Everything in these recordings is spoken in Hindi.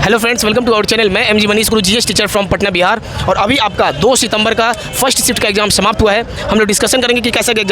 Hello friends, welcome to our channel. मैं MG Manish Guru, GS teacher from Patna Bihar. और अभी आपका 2 सितंबर का फर्स्ट शिफ्ट का एग्जाम समाप्त हुआ है। हम लोग डिस्कशन करेंगे कि कैसा गया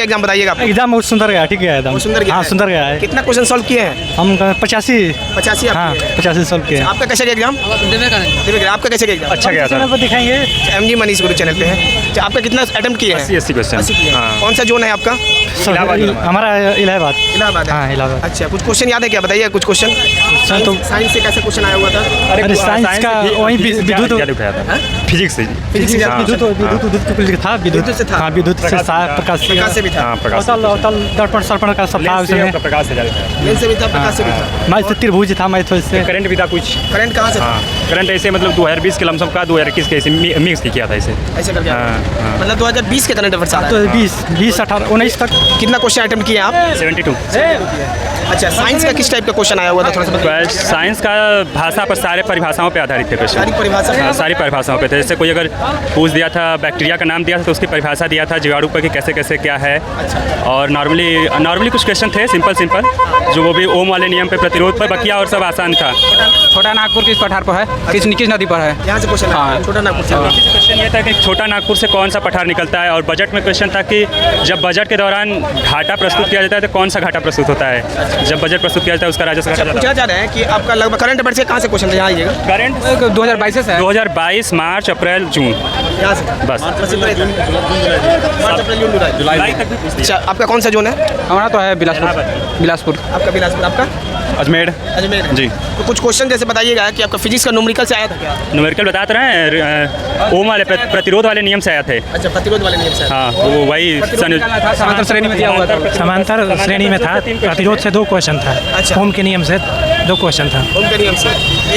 एग्जाम बताइएगा आप। एग्जाम बहुत सुंदर गया, ठीक है एकदम सुंदर गया। हाँ, सुंदर गया है। कितना क्वेश्चन सॉल्व किए हैं? हम 85 हाँ, 85 सॉल्व किए। आपका कैसा गया एग्जाम? आपका कैसे गया एग्जाम? अच्छा गया सर, दिखाएंगे। एमजी मनीष गुरु चैनल पे है। आपका कितना अटेम्प्ट किए हैं? 80 क्वेश्चन। कौन सा जोन है आपका? हमारा इलाहाबाद। इलाहाबाद है। हाँ, इलाहाबाद। अच्छा, कुछ क्वेश्चन याद है क्या? बताइए कुछ क्वेश्चन। तो साइंस से कैसा क्वेश्चन आया हुआ था? अरे साइंस का वही विद्युत फिजिक्स से फिजिक्स से विद्युत था। विद्युत से था। हाँ, विद्युत से प्रकाश से भी था। अवतल दर्पण सर्पण का सब था उसमें। प्रकाश से जाता है। लेंस से भी था, प्रकाश से भी था। मैथ त्रिभुज था, मैथ से करंट भी था कुछ। करंट कहाँ से था? करंट ऐसे मतलब 2020 के लमसम का 2021 के ऐसे मिक्स किया था ऐसे। ऐसे करके हाँ। मतलब 2020 के करंट अफेयर्स आ रहा तो है। 20 18 19 तक। कितना क्वेश्चन अटेम्प्ट किए आप? 72। अच्छा, साइंस का किस टाइप का क्वेश्चन आया हुआ था? थोड़ा सा बताइए। साइंस का भाषा पर सारे परिभाषाओं पे आधारित थे सारी क्वेश्चन। परिभाषा हाँ, सारी परिभाषाओं पे थे। जैसे कोई अगर पूछ दिया था, बैक्टीरिया का नाम दिया था तो उसकी परिभाषा दिया था, जीवाणु पर कि कैसे कैसे क्या है। और नॉर्मली कुछ क्वेश्चन थे सिंपल जो वो भी ओम वाले नियम पे, प्रतिरोध पर, बकिया और सब आसान था। छोटा नागपुर किस पठार पर है? किस नदी पर है? यहाँ से क्वेश्चन हाँ। छोटा नागपुर से। क्वेश्चन ये था कि छोटा नागपुर से कौन सा पठार निकलता है। और बजट में क्वेश्चन था कि जब बजट के दौरान घाटा प्रस्तुत किया जाता है तो कौन सा घाटा प्रस्तुत होता है। जब बजट प्रस्तुत किया जाता है उसका राजस्व घाटा पूछना चाह रहे हैं कि आपका लगभग करंट अफेयर से कहाँ से क्वेश्चन था? यहाँ आइएगा। करंट 2022 से है। 2022 मार्च, अप्रैल, जून, यहाँ से बस। मार्च, अप्रैल, जून, जुलाई। तक भी पूछ लिया। अच्छा, आपका कौन सा जोन है? हमारा तो है बिलासपुर। आपका बिलासपुर। आपका अजमेर अजमेर है। जी। तो कुछ क्वेश्चन जैसे बताइएगा कि आपका फिजिक्स का न्यूमेरिकल से आया था क्या? न्यूमेरिकल बताते रहे ओम वाले प्रतिरोध वाले नियम से आए थे। अच्छा, प्रतिरोध वाले नियम से आया। हाँ, वो वही समांतर श्रेणी में दिया हुआ था। समांतर श्रेणी में था। प्रतिरोध से 2 क्वेश्चन था। अच्छा। ओम के नियम से 2 क्वेश्चन था। ओम के नियम से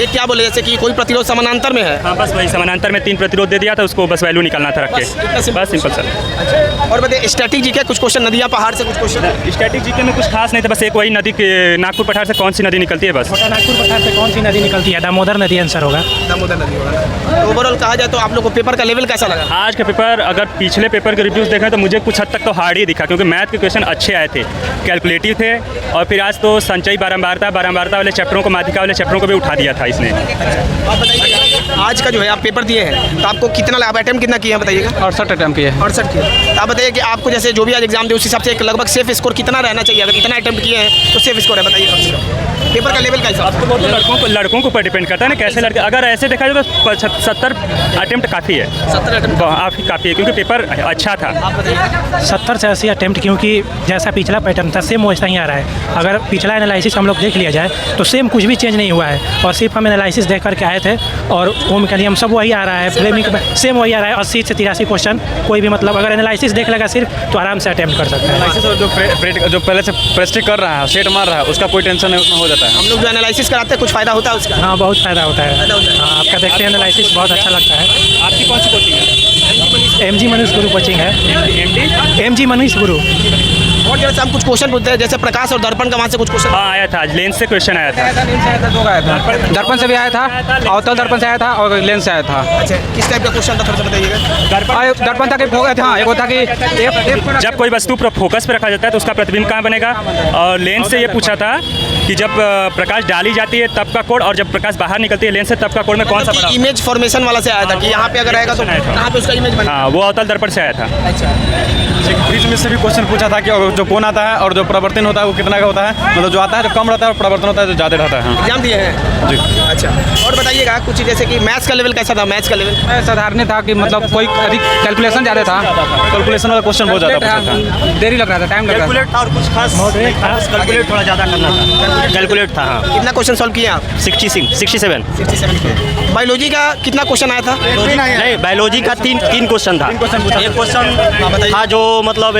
एक क्या बोले, जैसे कि कोई प्रतिरोध समानांतर में है। हाँ, बस वही समानांतर में 3 प्रतिरोध दे दिया था, उसको बस वैल्यू निकालना था रख के। बस सिंपल सर। अच्छा, और बताइए स्टैटिक जी के कुछ क्वेश्चन, नदियाँ पहाड़ से कुछ क्वेश्चन। स्टैटिक जीके में कुछ खास नहीं था, बस एक वही नदी के नागपुर पठार से कौन सी नदी निकलती है बस। छोटा नागपुर पठार से कौन सी नदी निकलती है? दामोदर नदी आंसर होगा। दामोदर नदी होगा। ओवरऑल कहा जाए तो आप लोग को पेपर का लेवल कैसा लगा? आज का पेपर अगर पिछले पेपर के रिव्यूज़ देखें तो मुझे कुछ हद तक तो हार्ड ही दिखा, क्योंकि मैथ के क्वेश्चन अच्छे आए थे, कैलकुलेटिव थे। और फिर आज तो संचयी बारंबारता वाले चैप्टरों को, माध्यिका वाले चैप्टरों को भी उठा दिया था इसने। आप बताइए आज का जो है आप पेपर दिए हैं तो आपको कितना लगा? अटेम्प्ट कितना किया है बताइएगा? 68 अटेम्प्ट किए। 68 किया। तो आप बताइए कि आपको जैसे जो भी आज एग्जाम दे उस हिसाब से एक लगभग सेफ स्कोर कितना रहना चाहिए? अगर इतना अटेम्प्ट किए हैं तो सेफ स्कोर है, बताइए कम से कम पेपर का लेवल कैसा? अब तो वो तो लड़कों के ऊपर डिपेंड करता है ना, कैसे लड़के। अगर ऐसे देखा जाए तो 70 अटेम्प्ट काफ़ी है। 70 अटेम्प्ट काफ़ी है, क्योंकि पेपर अच्छा था। आप बताइए। 70 से 80 अटेम्प्ट, क्योंकि जैसा पिछला पैटर्न था सेम वैसा ही आ रहा है। अगर पिछला एनालिसिस हम लोग देख लिया जाए तो सेम कुछ भी चेंज नहीं हुआ है, और सिर्फ हम एनालिसिस देख करके आए थे। और ओम का नियम सब वही आ रहा है, फ्लेमिंग सेम वही आ रहा है। 80 से 83 क्वेश्चन कोई भी मतलब अगर एनालिसिस देख लेगा सिर्फ तो आराम से अटेम्प्ट कर सकता है। जो पहले से प्रैक्टिस कर रहा है, सेट मार रहा है, उसका कोई टेंशन नहीं, उसमें हो जाता है। हम लोग जो एनालिसिस कराते हैं कुछ फायदा होता है उसका? हाँ, बहुत फ़ायदा होता है। फायदा होता है। हाँ, आपका देखते हैं एनालिसिस बहुत अच्छा लगता है। आपकी कौन सी कोचिंग है? एमजी मनीष गुरु कोचिंग है। एमजी मनीष गुरु। और जैसे हम कुछ क्वेश्चन पूछते हैं, जैसे प्रकाश और दर्पण का, वहाँ से कुछ क्वेश्चन। हाँ, आया था आज लेंस से क्वेश्चन आया था। दर्पण से भी आया था, अवतल दर्पण से आया था और लेंस से आया था। अच्छा, किस टाइप का क्वेश्चन था थोड़ा सा बताइएगा? दर्पण था कि हाँ, एक वो था कि जब कोई वस्तु फोकस पे रखा जाता है तो उसका प्रतिबिंब कहाँ बनेगा। और लेंस से ये पूछा था कि जब प्रकाश डाली जाती है तब का कोण, और जब प्रकाश बाहर निकलती है लेंस से तब का कोण में कौन सा बड़ा। इमेज फॉर्मेशन वाला से आया था कि यहाँ पे अगर रहेगा तो कहाँ पे उसका इमेज बनेगा। हाँ, वो अवतल दर्पण से आया था। अच्छा, बीच में से भी क्वेश्चन पूछा था कि जो कोण आता है और जो परिवर्तन होता है वो कितना का होता है। मतलब जो आता है जो कम रहता है और परिवर्तन होता है जो ज़्यादा रहता है। एग्जाम दिए हैं जी। अच्छा, और बताइएगा कुछ जैसे कि मैथ्स का लेवल कैसा था? मैथ्स का लेवल साधारण था कि मतलब कोई अधिक कैलकुलेशन ज़्यादा था। कैलकुलेशन वाला क्वेश्चन बहुत ज़्यादा पूछा था। देरी लग रहा था, टाइम लग रहा था। कैलकुलेट था और कुछ खास कैलकुलेट थोड़ा ज़्यादा करना था। कैलकुलेट था। हाँ, कितना क्वेश्चन सॉल्व किए आप? 67। 67। बायोलॉजी का कितना क्वेश्चन आया था? नहीं, बायोलॉजी का तीन क्वेश्चन था। एक क्वेश्चन था जो मतलब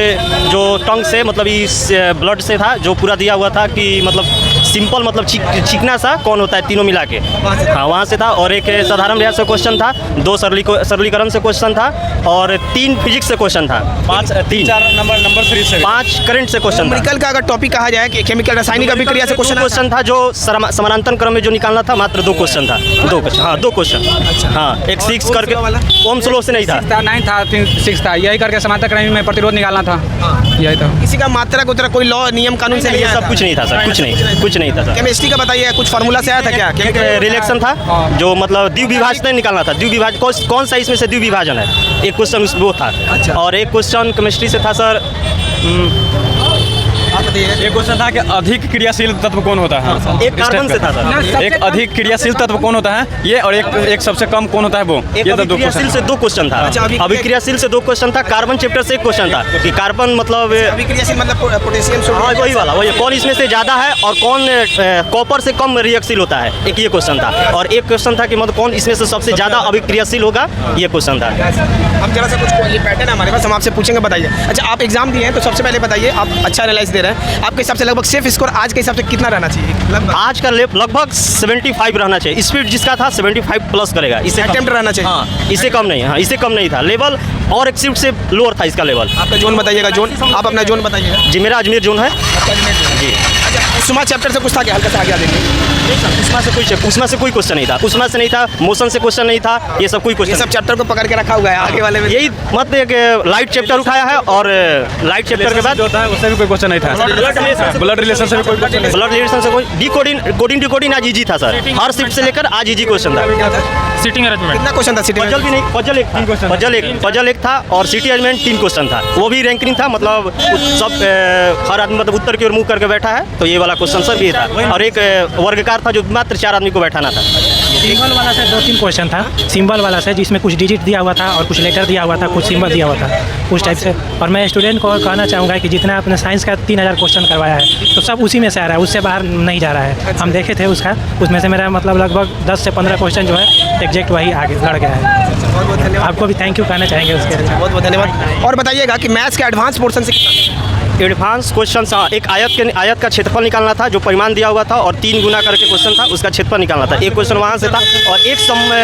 जो टंग से मतलब इस ब्लड से था, जो पूरा दिया हुआ था कि मतलब सिंपल मतलब चिकना सा कौन होता है तीनों मिला के। हाँ, वहाँ से था। और एक साधारण रेखा से क्वेश्चन था, 2 सरलीकरण से क्वेश्चन था, और 3 फिजिक्स से क्वेश्चन था। 5 नंबर 3 से 5 करंट से क्वेश्चन था। न्यूमेरिकल का अगर टॉपिक कहा जाए कि केमिकल रासायनिक अभिक्रिया से क्वेश्चन था जो समानांतर क्रम में जो निकालना था, मात्र 2 क्वेश्चन था। 2 क्वेश्चन। हाँ, 2 क्वेश्चन। हाँ, एक 6 करके ओम स्लो से नहीं था। 9 था, 6 था, यही करके समांतर क्रम में प्रतिरोध निकालना था। यही था। किसी का मात्रा को कोई लॉ नियम कानून से ये सब कुछ नहीं था सर, कुछ नहीं नहीं था सर। केमिस्ट्री का बताइए, कुछ फार्मूला से आया था क्या? एक रिलेक्शन था जो मतलब द्विविभाजन निकालना था। द्विविभाजन कौन सा इसमें से द्विविभाजन है, एक क्वेश्चन वो था। और एक क्वेश्चन केमिस्ट्री से था सर, एक क्वेश्चन था कि अधिक क्रियाशील तत्व कौन होता है। एक कार्बन से था सर। एक अधिक क्रियाशील तत्व कौन होता है ये, और एक सबसे कम कौन होता है वो। एक ये तो दो अभिक्रियाशील क्वेश्चन से दो क्वेश्चन था। अभिक्रियाशील से दो क्वेश्चन था। कार्बन चैप्टर से एक क्वेश्चन था कि कार्बन मतलब अभिक्रियाशील मतलब पोटेशियम सोडियम। हाँ वही वाला, वही कौन इसमें से ज़्यादा है और कौन कॉपर से कम रिएक्शिल होता है, एक ये क्वेश्चन था। और एक क्वेश्चन था कि मतलब कौन इसमें से सबसे ज़्यादा अभिक्रियाशील होगा, ये क्वेश्चन था। हम जरा सा कुछ ये पैटर्न है हमारे पास, हम आपसे पूछेंगे, बताइए। अच्छा, आप एग्जाम दिए हैं तो सबसे पहले बताइए, आप अच्छा एनालाइज दे रहे हैं, आपके हिसाब से लगभग सेफ स्कोर आज के हिसाब से कितना रहना चाहिए लगभग? आज का लगभग 75 रहना चाहिए। स्पीड जिसका था 75 प्लस करेगा। इससे अटेम्प्ट रहना चाहिए। हाँ, इससे कम नहीं। हाँ, इससे कम नहीं था लेवल, और एक शिफ्ट से लोअर था इसका लेवल। आपका जोन बताइएगा, जोन आप अपना जोन बताइएगा। जी मेरा अजमेर जोन है जी। अच्छा, उस्मा चैप्टर से कुछ था क्या? हल्का सा आगे आ देंगे। उसमें से कोई क्वेश्चन नहीं था। उसमें से नहीं था, मोशन से क्वेश्चन नहीं था, ये सब कोई ये क्वेश्चन। सब चैप्टर को पकड़ के रखा हुआ है आगे वाले में। यही मतलब एक लाइट चैप्टर उठाया है, और लाइट चैप्टर के बाद जो होता है उससे भी कोई क्वेश्चन नहीं था। ब्लड रिलेशन से भी कोई क्वेश्चन नहीं था। ब्लड रिलेशन से कोई डिकोडिंग आज इजी था सर। हर शिफ्ट से लेकर आज इजी क्वेश्चन था। सीटिंग अरेंजमेंट कितना क्वेश्चन था? सिटी पजल भी नहीं, पजल एक था, और सिटी अरेंजमेंट 3 क्वेश्चन था। वो भी रैंकिंग था, मतलब सब हर आदमी मतलब उत्तर की ओर मुंह करके बैठा है, तो ये वाला क्वेश्चन सर भी था। और एक वर्गकार था जो मात्र 4 आदमी को बैठाना था। सिंबल वाला से 2-3 क्वेश्चन था। सिंबल वाला से जिसमें कुछ डिजिट दिया हुआ था और कुछ लेटर दिया हुआ था, कुछ सिंबल दिया हुआ था, उस टाइप से। और मैं स्टूडेंट को कहना चाहूँगा कि जितना आपने साइंस का 3000 क्वेश्चन करवाया है तो सब उसी में से आ रहा है, उससे बाहर नहीं जा रहा है। हम देखे थे उसका, उसमें से मेरा मतलब लगभग 10 से 15 क्वेश्चन जो है एग्जैक्ट वही आगे लड़ गया है। बहुत बहुत धन्यवाद। आपको भी थैंक यू कहना चाहेंगे उसके लिए। बहुत बहुत धन्यवाद। और बताइएगा कि मैथ्स के एडवांस पोर्शन से कितना? एडवांस क्वेश्चन था, एक आयत का क्षेत्रफल निकालना था, जो परिमाण दिया हुआ था, और 3 गुना करके क्वेश्चन था, उसका क्षेत्रफल निकालना था। एक क्वेश्चन वहाँ से था, और एक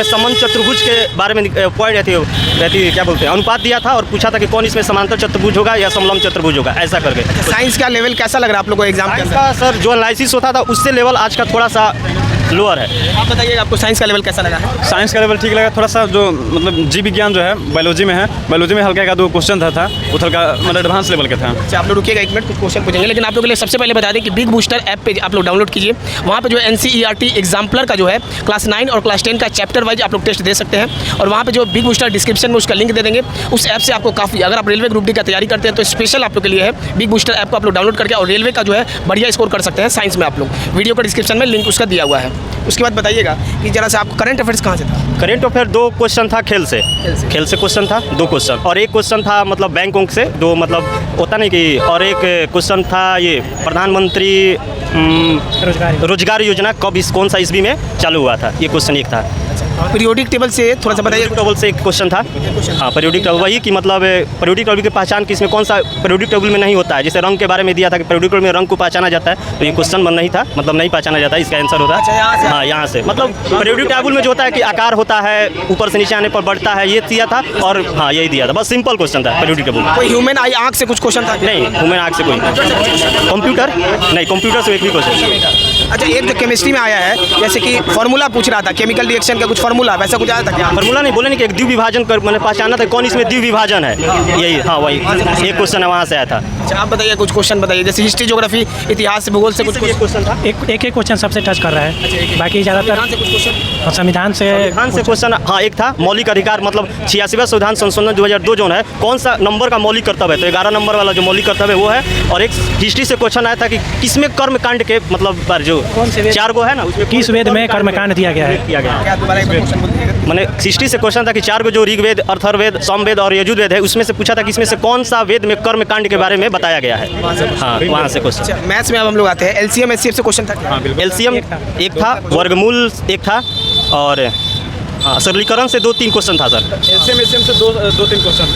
समन चतुर्भुज के बारे में पॉइंट रहती क्या बोलते हैं, अनुपात दिया था, और पूछा था कि कौन इसमें समांतर चतुर्भुज होगा या समलंब चतुर्भुज होगा, ऐसा करके। साइंस का लेवल कैसा लग रहा है आप लोगों को एग्जाम के अंदर? का सर जो एनालिसिस होता था उससे लेवल आज का थोड़ा सा लोअर है। आप बताइएगा आपको साइंस का लेवल कैसा लगा है? साइंस का लेवल ठीक लगा। थोड़ा सा जो मतलब जीव विज्ञान जो है बायोलॉजी में है, बायोलॉजी में हल्का का 2 क्वेश्चन था वो हल्का मतलब एडवांस लेवल का था। अच्छा, आप लोग रुकिएगा 1 मिनट, कुछ क्वेश्चन पूछेंगे, लेकिन आप लोगों के लिए सबसे पहले बता दें कि बिग बूस्टर ऐप पे आप लोग डाउनलोड कीजिए। वहाँ पे जो NCERT एग्जाम्पलर का जो है क्लास 9 और क्लास 10 का चैप्टर वाइज आप लोग टेस्ट दे सकते हैं। और वहाँ पे जो बिग बूस्टर डिस्क्रिप्शन में उसका लिंक दे देंगे। उस ऐप से आपको काफ़ी, अगर आप रेलवे ग्रुप डी का तैयारी करते हैं तो स्पेशल आप लोग के लिए है बिग बूस्टर ऐप को आप लोग डाउनलोड करके, और रेलवे का जो है बढ़िया स्कोर कर सकते हैं साइंस में। आप लोग वीडियो का डिस्क्रिप्शन में लिंक उसका दिया हुआ है। उसके बाद बताइएगा कि जरा सा आपको करंट अफेयर्स कहाँ से था? करेंट अफेयर 2 क्वेश्चन था खेल से क्वेश्चन था 2 क्वेश्चन, और एक क्वेश्चन था मतलब बैंक उंक से, जो मतलब होता नहीं कि, और एक क्वेश्चन था ये प्रधानमंत्री रोजगार योजना कब कौन सा ईस्वी में चालू हुआ था, ये क्वेश्चन एक था। पीरियोडिक टेबल से थोड़ा सा बताइए। पीरियोडिक टेबल से एक क्वेश्चन था। हाँ, पीरियोडिक टेबल वही कि मतलब पीरियोडिक टेबल की पहचान किसमें कौन सा पीरियोडिक टेबल में नहीं होता है। जैसे रंग के बारे में दिया था कि पीरियोडिक टेबल में रंग को पहचाना जाता है, तो ये क्वेश्चन नहीं था, मतलब नहीं पहचाना जाता है, इसका आंसर होता है। हाँ, यहाँ से मतलब पीरियोडिक टेबल में जो होता है कि आकार होता है, ऊपर से नीचे आने पर बढ़ता है, ये दिया था। और हाँ, यही दिया था, बस सिंपल क्वेश्चन था पीरियोडिक टेबल। कोई ह्यूमन आई आँख से कुछ क्वेश्चन था? नहीं, ह्यूमन आँख से कोई। कंप्यूटर नहीं, कंप्यूटर से एक भी क्वेश्चन। अच्छा, एक जो केमिस्ट्री में आया है, जैसे कि फार्मूला पूछ रहा था, केमिकल रिएक्शन का कुछ फार्मूला, वैसा कुछ आया था क्या? फार्मूला नहीं, बोले नहीं कि एक द्विविभाजन कर मैंने पहचाना था, कौन इसमें द्विविभाजन है, यही। हाँ, वही एक क्वेश्चन है, वहाँ से आया था। अच्छा, आप बताइए कुछ क्वेश्चन बताइए, जैसे हिस्ट्री, ज्योग्राफी, इतिहास, भूगोल से कुछ क्वेश्चन था। एक क्वेश्चन सबसे टच कर रहा है, बाकी ज़्यादातर संविधान से क्वेश्चन। हाँ, एक था मौलिक अधिकार, मतलब 86वां संविधान संशोधन 2002 जो है, कौन सा नंबर का मौलिक कर्तव्य है, तो 11 नंबर वाला जो मौलिक कर्तव्य है वो है। और एक हिस्ट्री से क्वेश्चन आया था कि किसमें कर्मकांड के मतलब जो 4 गो है ना, उसमें किस वेद में कर्मकांड दिया गया है? क्या दोबारा एक क्वेश्चन बोलिए? मैंने हिस्ट्री से क्वेश्चन था कि 4 गो जो ऋग्वेद, अथर्ववेद, सामवेद और यजुर्वेद है, उसमें से पूछा था कि इसमें से कौन सा वेद में कर्मकांड के बारे में बताया गया है। हाँ, वहाँ से क्वेश्चन। अच्छा, मैथ्स में अब हम लोग आते हैं। LCM SCF से क्वेश्चन था क्या? LCM एक था, वर्गमूल एक था, और हाँ, सरलीकरण से 2-3 क्वेश्चन था सर। LCM से 2-3 क्वेश्चन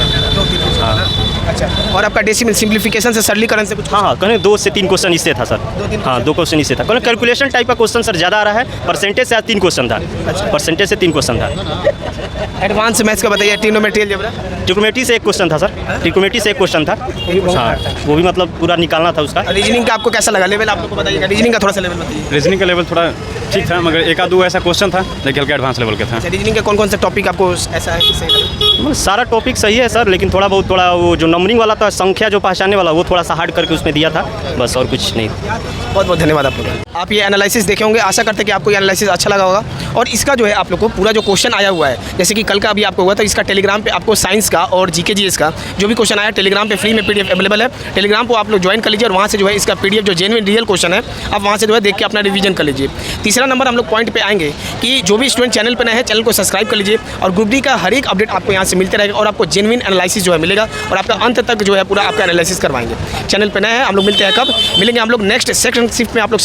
था। अच्छा, और आपका डेसिमल सिंप्लीफिकेशन से सरलीकरण से कुछ? हाँ, कहने 2 से 3 क्वेश्चन इससे था सर। हाँ, 2 क्वेश्चन इससे था। कहने कैलकुलेशन टाइप का क्वेश्चन सर ज़्यादा आ रहा है। परसेंटेज से आज 3 क्वेश्चन था। परसेंटेज से 3 क्वेश्चन था। एडवांस मैथ्स का बताइए, ट्रिग्नोमेट्री, अलजेब्रा। ट्रिग्नोमेट्री से एक क्वेश्चन था सर। ट्रिग्नोमेट्री से एक क्वेश्चन था। हाँ, वो भी मतलब पूरा निकालना था उसका। रीजनिंग का आपको कैसा लगा लेवल? आप लोग को बताइएगा रीजनिंग का थोड़ा सा लेवल बताइए। रीजनिंग का लेवल थोड़ा ठीक था, मगर 1-2 ऐसा क्वेश्चन था जो हल्का एडवांस लेवल का था। रीजनिंग का कौन से टॉपिक आपको ऐसा है कि सही लगा? मतलब सारा टॉपिक सही है सर, लेकिन थोड़ा वो जो नंबरिंग वाला था, संख्या जो पहचानने वाला, वो थोड़ा सा हार्ड करके उसमें दिया था, बस और कुछ नहीं। बहुत बहुत धन्यवाद आप लोग। आप ये एनालिसिस देखे होंगे, आशा करते हैं कि आपको ये एनालिसिस अच्छा लगा होगा। और इसका जो है आप लोग को पूरा जो क्वेश्चन आया हुआ है, जैसे कि कल का अभी आपको हुआ था, इसका टेलीग्राम पे आपको साइंस का और जीके जीएस का जो भी क्वेश्चन आया टेलीग्राम पे फ्री में पीडीएफ अवेलेबल है। टेलीग्राम को आप लोग ज्वाइन कर लीजिए और वहाँ से जो है इसका पीडीएफ जो जेन्युइन रियल क्वेश्चन है आप वहाँ से जो है देख के अपना रिवीजन कर लीजिए। तीसरा नंबर हम लोग पॉइंट पे आएंगे कि जो भी स्टूडेंट चैनल पर नए हैं चैनल को सब्सक्राइब कर लीजिए और ग्रुप डी का हर एक अपडेट आपको यहाँ से मिलते रहेगा और आपको जेन्युइन एनालिसिस जो है मिलेगा और आपका अंत तक जो है पूरा आपका एनालिसिस करवाएंगे। चैनल पर नए हैं हम लोग मिलते हैं कब मिलेंगे हम लोग नेक्स्ट सेकंड शिफ्ट में आप लोग